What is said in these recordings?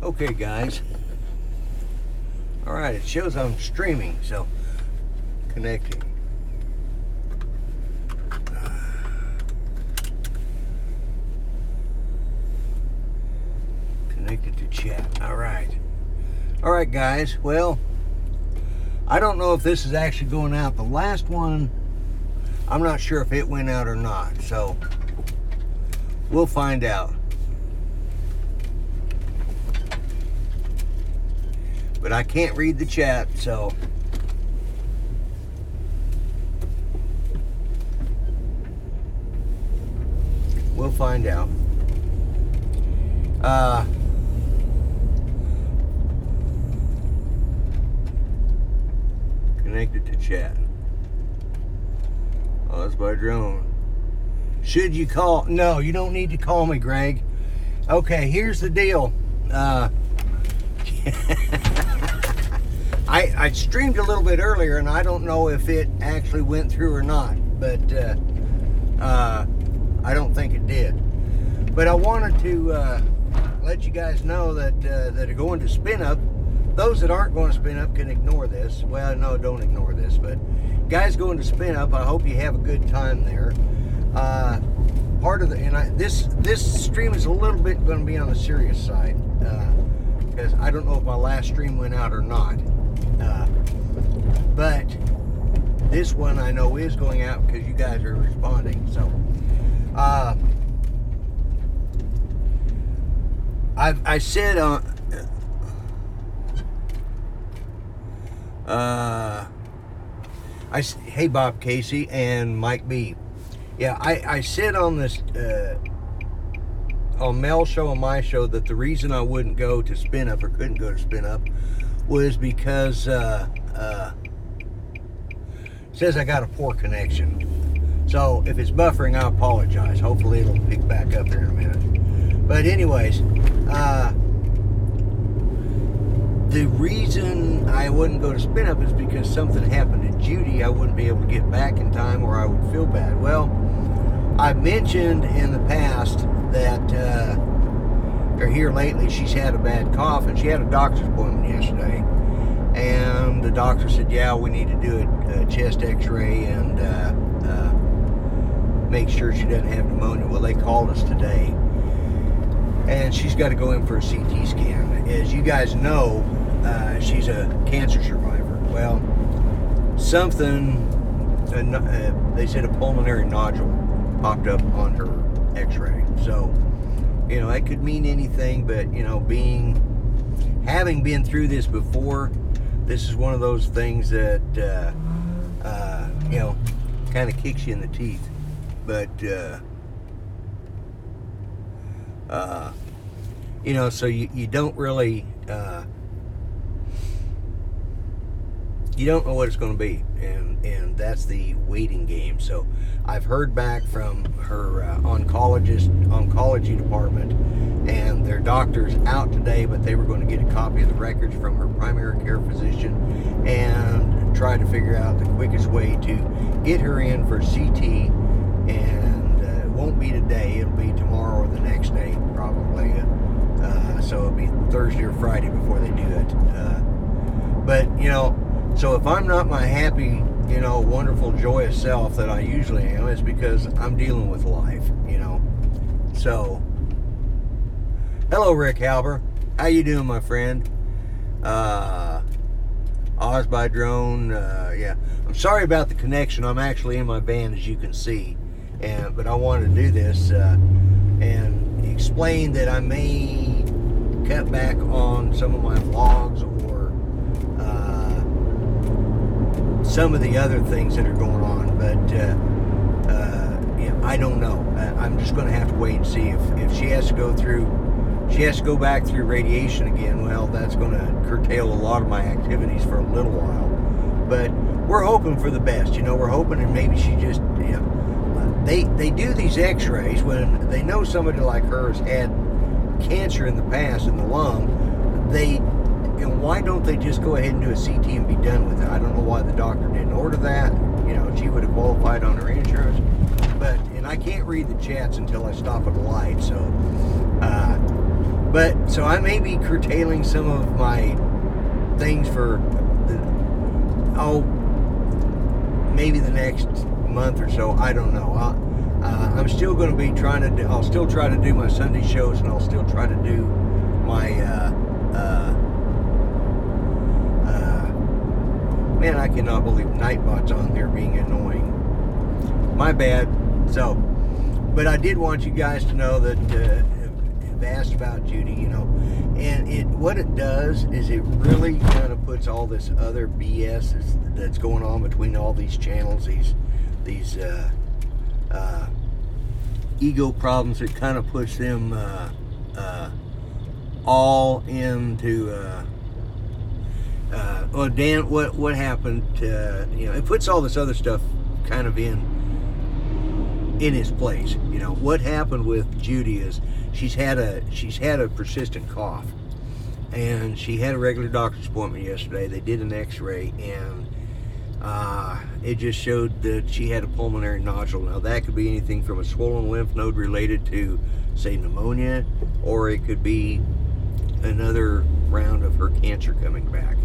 Okay, guys. All right, it shows I'm streaming, so connecting. Connected to chat. All right. All right, guys. Well, I don't know if this is actually going out. The last one, I'm not sure if it went out or not, so we'll find out. But I can't read the chat, so we'll find out. Connected to chat. Oh, that's by drone. Should you call? No, you don't need to call me, Greg. Okay, here's the deal. I streamed a little bit earlier, and I don't know if it actually went through or not, but I don't think it did. But I wanted to let you guys know that are going to spin up. Those that aren't going to spin up can ignore this. Well, no, don't ignore this. But guys going to spin up, I hope you have a good time there. Part of the this stream is a little bit going to be on the serious side because I don't know if my last stream went out or not. But this one I know is going out because you guys are responding. So I said hey Bob Casey and Mike B. Yeah, I said on this on Mel's show and my show that the reason I wouldn't go to spin up or couldn't go to spin up was because it says I got a poor connection. So if it's buffering, I apologize. Hopefully it'll pick back up here in a minute. But anyways, the reason I wouldn't go to spin up is because something happened to Judy. I wouldn't be able to get back in time or I would feel bad. Well, I've mentioned in the past that or here lately she's had a bad cough and she had a doctor's appointment yesterday. And the doctor said, yeah, we need to do a chest x-ray and make sure she doesn't have pneumonia. Well, they called us today. And she's got to go in for a CT scan. As you guys know, she's a cancer survivor. Well, they said a pulmonary nodule popped up on her x-ray. So, you know, that could mean anything, but, you know, having been through this before, this is one of those things that, you know, kind of kicks you in the teeth. But, you know, so you don't really, you don't know what it's going to be, and that's the waiting game. So I've heard back from her oncology department, and their doctor's out today, but they were going to get a copy of the records from her primary care physician and try to figure out the quickest way to get her in for CT. And it won't be today, it'll be tomorrow or the next day probably. So it'll be Thursday or Friday before they do it. But, you know, so if I'm not my happy, you know, wonderful, joyous self that I usually am, it's because I'm dealing with life, you know. So, hello, Rick Halber. How you doing, my friend? Oz by drone. Yeah, I'm sorry about the connection. I'm actually in my van, as you can see, but I wanted to do this and explain that I may cut back on some of my vlogs or some of the other things that are going on, but yeah, I don't know. I'm just going to have to wait and see if she has to go back through radiation again. Well, that's going to curtail a lot of my activities for a little while, but we're hoping for the best. You know, we're hoping that maybe she just, you know, they do these x-rays when they know somebody like her has had cancer in the past in the lung. And why don't they just go ahead and do a CT and be done with it? I don't know why the doctor didn't order that. You know, she would have qualified on her insurance. And I can't read the chats until I stop at the light. So But so I may be curtailing some of my things for maybe the next month or so. I don't know. I'm still going to be trying to. I'll still try to do my Sunday shows, and I'll still try to do my. Man, I cannot believe Nightbot's on there being annoying. My bad. So, but I did want you guys to know that have asked about Judy, and what it does is it really kind of puts all this other BS that's going on between all these channels, these ego problems. It kind of puts them all into. Well, Dan, what happened? It puts all this other stuff kind of in its place. What happened with Judy is she's had a persistent cough, and she had a regular doctor's appointment yesterday. They did an X-ray, and it just showed that she had a pulmonary nodule. Now that could be anything from a swollen lymph node related to, say, pneumonia, or it could be another round of her cancer coming back.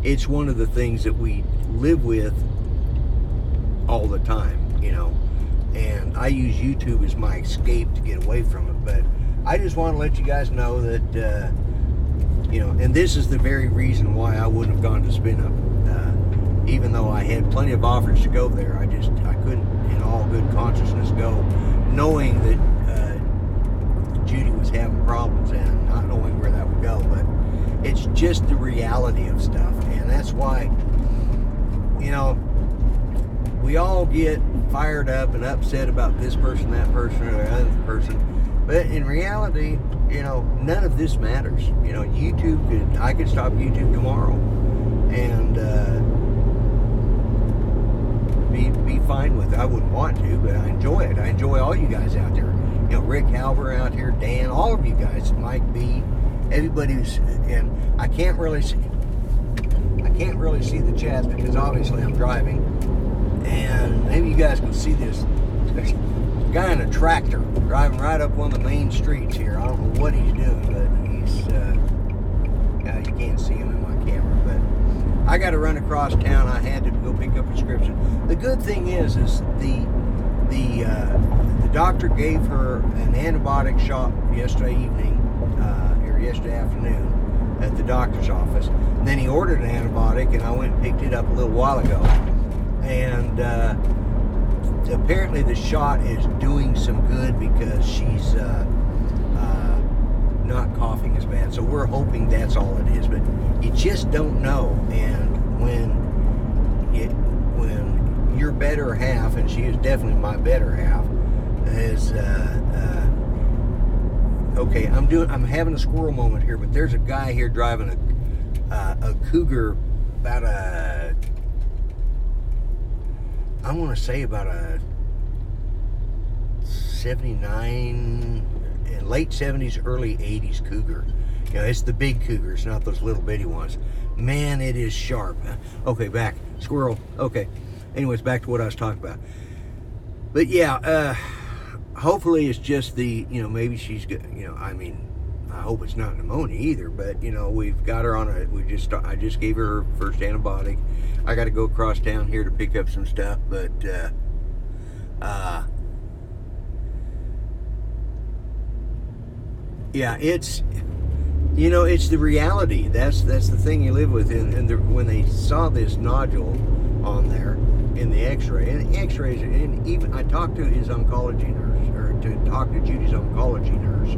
It's one of the things that we live with all the time, and I use YouTube as my escape to get away from it. But I just want to let you guys know that, and this is the very reason why I wouldn't have gone to Spin Up. Even though I had plenty of offers to go there, I couldn't, in all good consciousness, go, knowing that Judy was having problems and not knowing where that would go. But it's just the reality of stuff, and that's why, we all get fired up and upset about this person, that person, or the other person. But in reality, none of this matters. I could stop YouTube tomorrow and be fine with it. I wouldn't want to, but I enjoy it. I enjoy all you guys out there. Rick Halber out here, Dan, all of you guys, Mike B, everybody's, and I can't really see the chats because obviously I'm driving, and maybe you guys can see this. There's a guy in a tractor driving right up one of the main streets here. I don't know what he's doing, but he's you can't see him in my camera, but I got to run across town. I had to go pick up a prescription. The good thing is the doctor gave her an antibiotic shot yesterday evening, or yesterday afternoon at the doctor's office. And then he ordered an antibiotic, and I went and picked it up a little while ago. And apparently the shot is doing some good because she's not coughing as bad. So we're hoping that's all it is, but you just don't know. And when your better half, and she is definitely my better half, is okay, I'm having a squirrel moment here, but there's a guy here driving a Cougar, about I want to say about a 79, late 70s, early 80s Cougar. It's the big Cougars, not those little bitty ones. Man, it is sharp. Okay, back. Squirrel. Okay. Anyways, back to what I was talking about. But yeah, hopefully it's just the, maybe she's good, I hope it's not pneumonia either, but we've got her on I just gave her her first antibiotic. I got to go across town here to pick up some stuff, but yeah, it's it's the reality. That's the thing you live with. And when they saw this nodule on there in the X-ray, and the X-rays, and even I talked to his oncology nurse, or to talk to Judy's oncology nurse,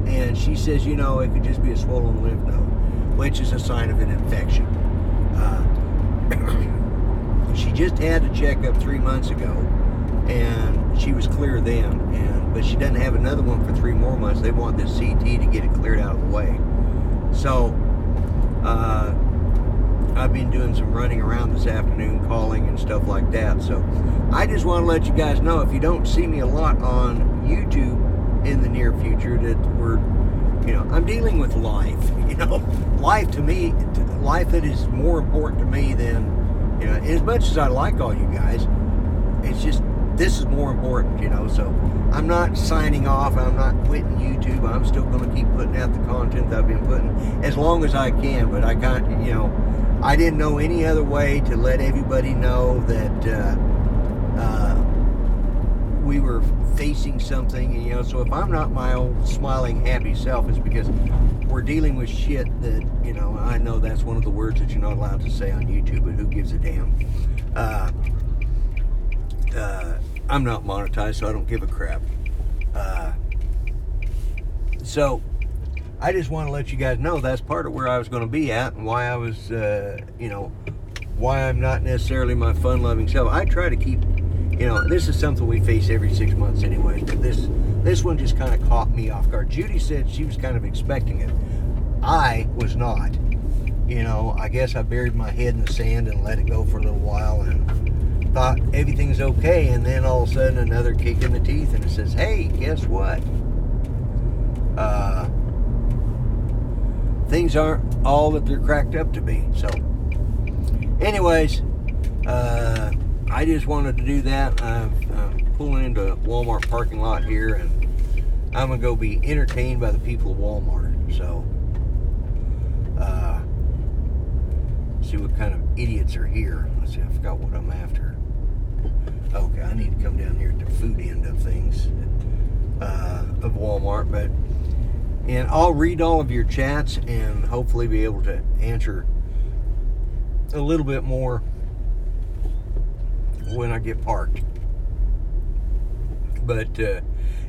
and she says, it could just be a swollen lymph node, which is a sign of an infection. She just had a checkup 3 months ago, and she was clear then, but she doesn't have another one for 3 more months. They want this CT to get it cleared out of the way. So I've been doing some running around this afternoon, calling and stuff like that. So I just want to let you guys know, if you don't see me a lot on YouTube in the near future, that we're, I'm dealing with life. Life to me, life that is more important to me than, as much as I like all you guys, it's just this is more important, you know. So I'm not signing off. I'm not quitting YouTube. I'm still going to keep putting out the content that I've been putting as long as I can. But I got, you know, I didn't know any other way to let everybody know that we were facing something, and, you know. So if I'm not my old smiling, happy self, it's because we're dealing with shit that, you know. I know that's one of the words that you're not allowed to say on YouTube, but who gives a damn? I'm not monetized, so I don't give a crap. So I just want to let you guys know that's part of where I was going to be at, and why I was, you know, why I'm not necessarily my fun-loving self. I try to keep, you know, this is something we face every 6 months anyways, but this one just kind of caught me off guard. Judy said she was kind of expecting it. I was not. You know, I guess I buried my head in the sand and let it go for a little while and thought everything's okay, and then all of a sudden another kick in the teeth, and it says, hey, guess what? Things aren't all that they're cracked up to be. So anyways, I just wanted to do that. I'm pulling into a Walmart parking lot here, and I'm gonna go be entertained by the people of Walmart. So see what kind of idiots are here. Let's see, I forgot what I'm after. Okay, I need to come down here at the food end of things, of Walmart. But, and I'll read all of your chats and hopefully be able to answer a little bit more when I get parked. But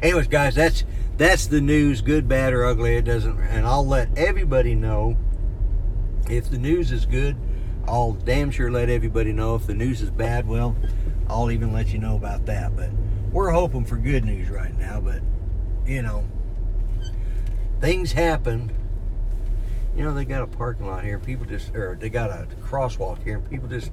anyways, guys, that's the news, good, bad, or ugly. It doesn't, and I'll let everybody know if the news is good. I'll damn sure let everybody know. If the news is bad, well, I'll even let you know about that. But we're hoping for good news right now. But, you know, things happen. You know, they got a parking lot here. People just, or they got a crosswalk here, and people just,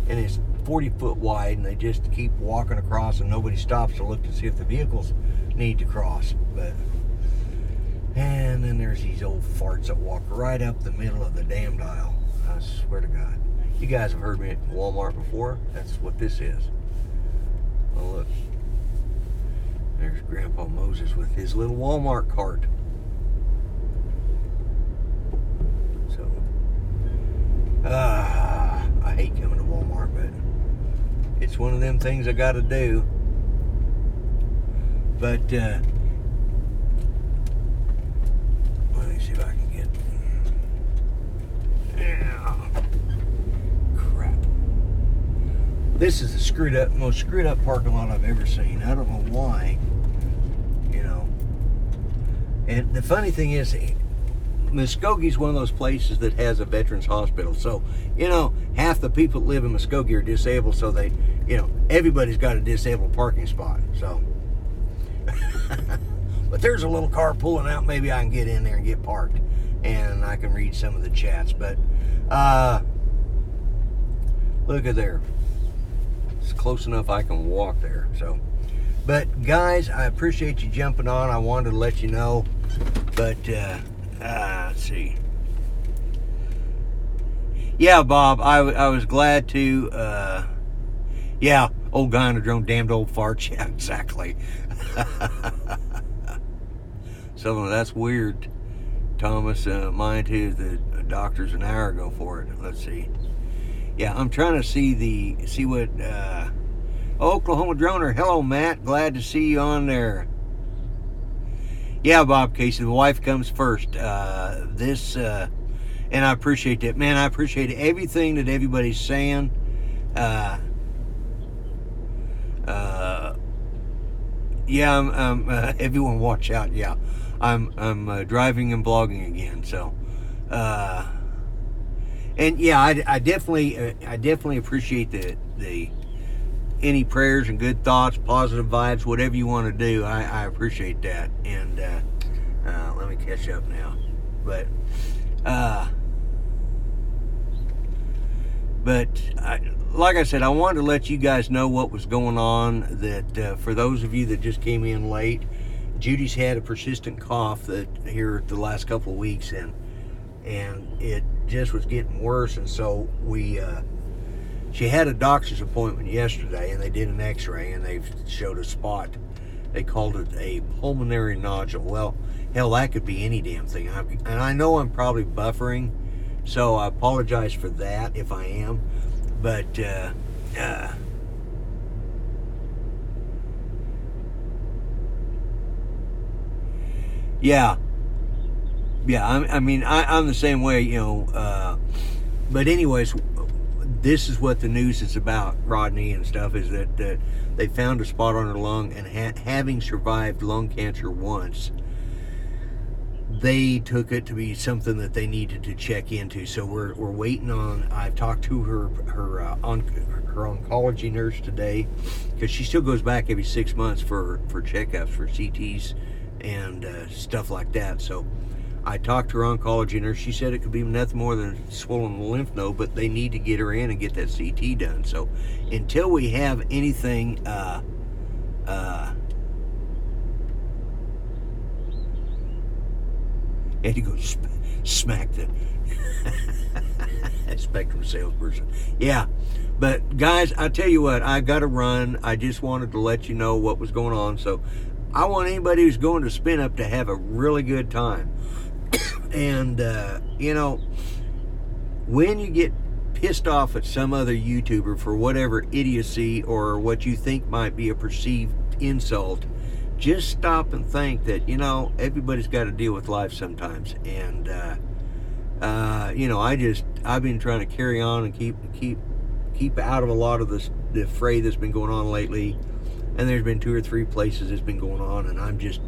and it's 40 foot wide, and they just keep walking across, and nobody stops to look to see if the vehicles need to cross. But, and then there's these old farts that walk right up the middle of the damn aisle. I swear to God. You guys have heard me at Walmart before. That's what this is. Oh, look. There's Grandpa Moses with his little Walmart cart. So, I hate coming to Walmart, but it's one of them things I got to do. But, let me see if I can get... Yeah. Crap. This is the most screwed up parking lot I've ever seen. I don't know why, you know. And the funny thing is, Muskogee's one of those places that has a veterans hospital. So, you know, half the people that live in Muskogee are disabled, so they, you know, everybody's got a disabled parking spot. So, but there's a little car pulling out. Maybe I can get in there and get parked, and I can read some of the chats. But look at there. It's close enough I can walk there. So, but guys, I appreciate you jumping on. I wanted to let you know. But let's see. Yeah, Bob, I was glad to. Yeah, old guy in a drone, damned old farts. Yeah, exactly. So that's weird, Thomas. Mine too. The doctor's an hour ago for it. Let's see. Yeah, I'm trying to see what. Oklahoma Droner. Hello, Matt. Glad to see you on there. Yeah, Bob Casey. The wife comes first. And I appreciate that, man. I appreciate everything that everybody's saying. Yeah, I'm everyone watch out. Yeah, I'm driving and vlogging again. So, and yeah, I definitely appreciate the any prayers and good thoughts, positive vibes, whatever you want to do. I appreciate that. And let me catch up now. But like I said, I wanted to let you guys know what was going on. That for those of you that just came in late, Judy's had a persistent cough that here the last couple of weeks, and it just was getting worse. And so we she had a doctor's appointment yesterday, and they did an x-ray, and they showed a spot. They called it a pulmonary nodule. Well, hell, that could be any damn thing. And I know I'm probably buffering, so I apologize for that if I am. But yeah, I mean, I'm the same way, you know. But anyways, this is what the news is about, Rodney and stuff, is that they found a spot on her lung, and having survived lung cancer once, they took it to be something that they needed to check into. So we're waiting on. I've talked to her oncology nurse today, because she still goes back every 6 months for checkups, for CTs and stuff like that. So I talked to her oncology nurse. She said it could be nothing more than a swollen lymph node, but they need to get her in and get that CT done. So until we have anything had to go smack the Spectrum salesperson. Yeah, but guys, I tell you what, I got to run. I just wanted to let you know what was going on. So I want anybody who's going to Spin Up to have a really good time. And you know, when you get pissed off at some other YouTuber for whatever idiocy or what you think might be a perceived insult, just stop and think that, you know, everybody's got to deal with life sometimes. And you know, I've been trying to carry on and keep out of a lot of the fray that's been going on lately. And there's been 2 or 3 places it's been going on, and I'm just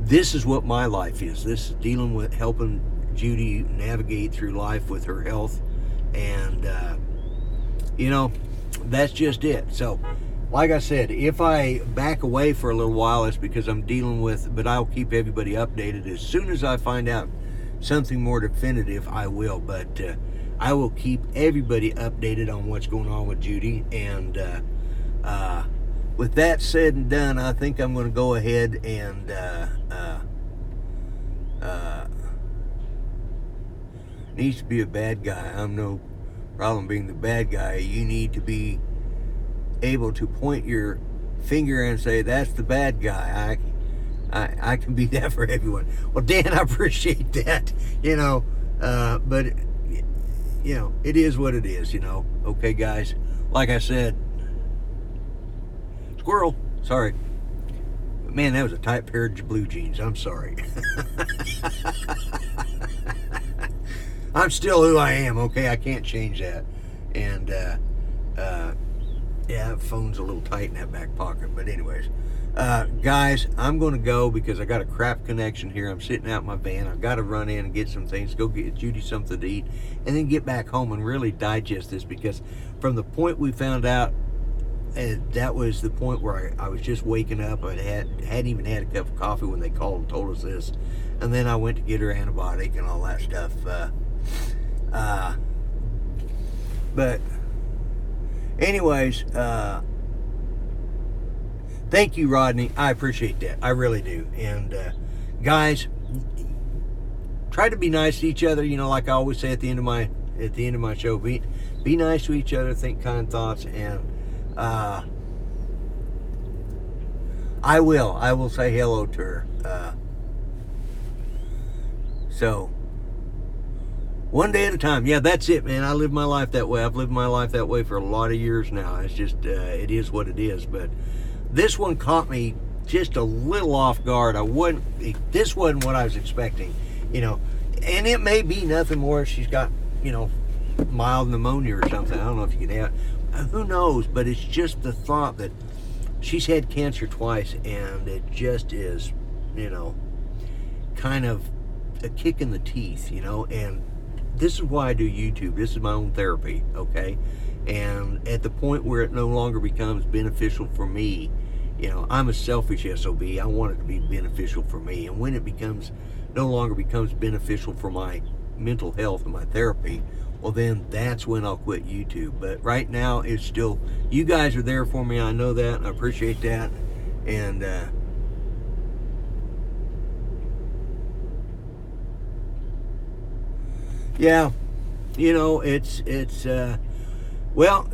this is what my life is. This is dealing with helping Judy navigate through life with her health, and you know, that's just it. So like I said, if I back away for a little while, it's because I'm dealing with, but I'll keep everybody updated. As soon as I find out something more definitive, I will. But I will keep everybody updated on what's going on with Judy. And with that said and done, I think I'm going to go ahead and needs to be a bad guy. I'm no problem being the bad guy. You need to be able to point your finger and say, that's the bad guy. I can be that for everyone. Well, Dan, I appreciate that, you know, but you know, it is what it is, you know. Okay, guys, like I said, squirrel, sorry, man, that was a tight pair of blue jeans. I'm sorry. I'm still who I am, okay? I can't change that. And yeah, phone's a little tight in that back pocket. But anyways, guys, I'm going to go because I got a crap connection here. I'm sitting out in my van. I've got to run in and get some things, go get Judy something to eat, and then get back home and really digest this, because from the point we found out, that was the point where I was just waking up. I hadn't even had a cup of coffee when they called and told us this. And then I went to get her antibiotic and all that stuff. But anyways, thank you, Rodney. I appreciate that. I really do. And guys, try to be nice to each other. You know, like I always say at the end of my show, be nice to each other, think kind thoughts, and I will say hello to her. So one day at a time. Yeah, that's it, man. I live my life that way. I've lived my life that way for a lot of years now. It's just, it is what it is. But this one caught me just a little off guard. This wasn't what I was expecting, you know. And it may be nothing more. She's got, you know, mild pneumonia or something. I don't know if you can have, who knows? But it's just the thought that she's had cancer twice, and it just is, you know, kind of a kick in the teeth, you know. And this is why I do YouTube. This is my own therapy, okay? And at the point where it no longer becomes beneficial for me, you know, I'm a selfish SOB. I want it to be beneficial for me. And when it no longer becomes beneficial for my mental health and my therapy, well, then that's when I'll quit YouTube. But right now, it's still, you guys are there for me. I know that, and I appreciate that. And yeah, you know, it's Well,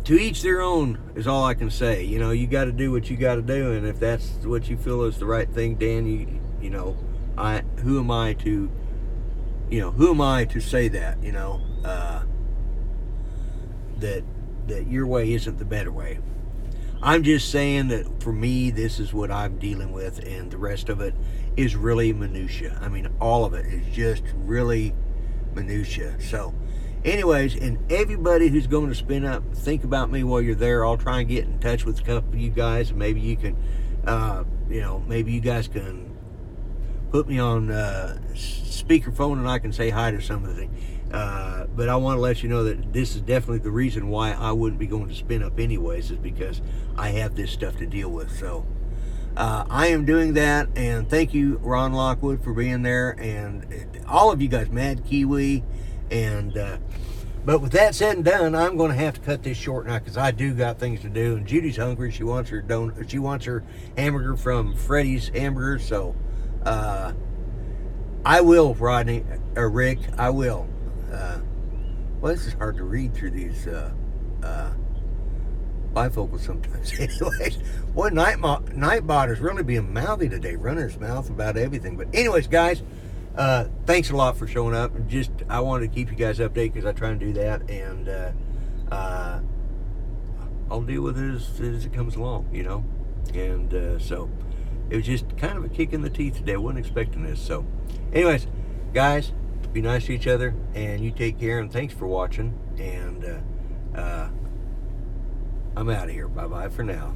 to each their own is all I can say. You know, you got to do what you got to do, and if that's what you feel is the right thing, Dan, you know, who am I to, who am I to say that? That your way isn't the better way. I'm just saying that for me, this is what I'm dealing with, and the rest of it is really minutia. I mean, all of it is just really minutia. So, anyways, and everybody who's going to spin up, think about me while you're there. I'll try and get in touch with a couple of you guys, and maybe you can, maybe you guys can put me on speakerphone, and I can say hi to somebody. But I want to let you know that this is definitely the reason why I wouldn't be going to spin up anyways, is because I have this stuff to deal with. So I am doing that, and thank you, Ron Lockwood, for being there, and all of you guys, Mad Kiwi, and but with that said and done, I'm going to have to cut this short now because I do got things to do, and Judy's hungry. She wants her hamburger from Freddy's Hamburgers. So I will, Rodney or Rick, I will. Well, this is hard to read through these bifocals sometimes. Anyways, boy, Nightbot is really being mouthy today, running his mouth about everything. But anyways, guys, thanks a lot for showing up. And just, I wanted to keep you guys updated because I try and do that, and I'll deal with it as it comes along, And so it was just kind of a kick in the teeth today. I wasn't expecting this. So anyways, guys, be nice to each other, and you take care, and thanks for watching, and I'm out of here. Bye-bye for now.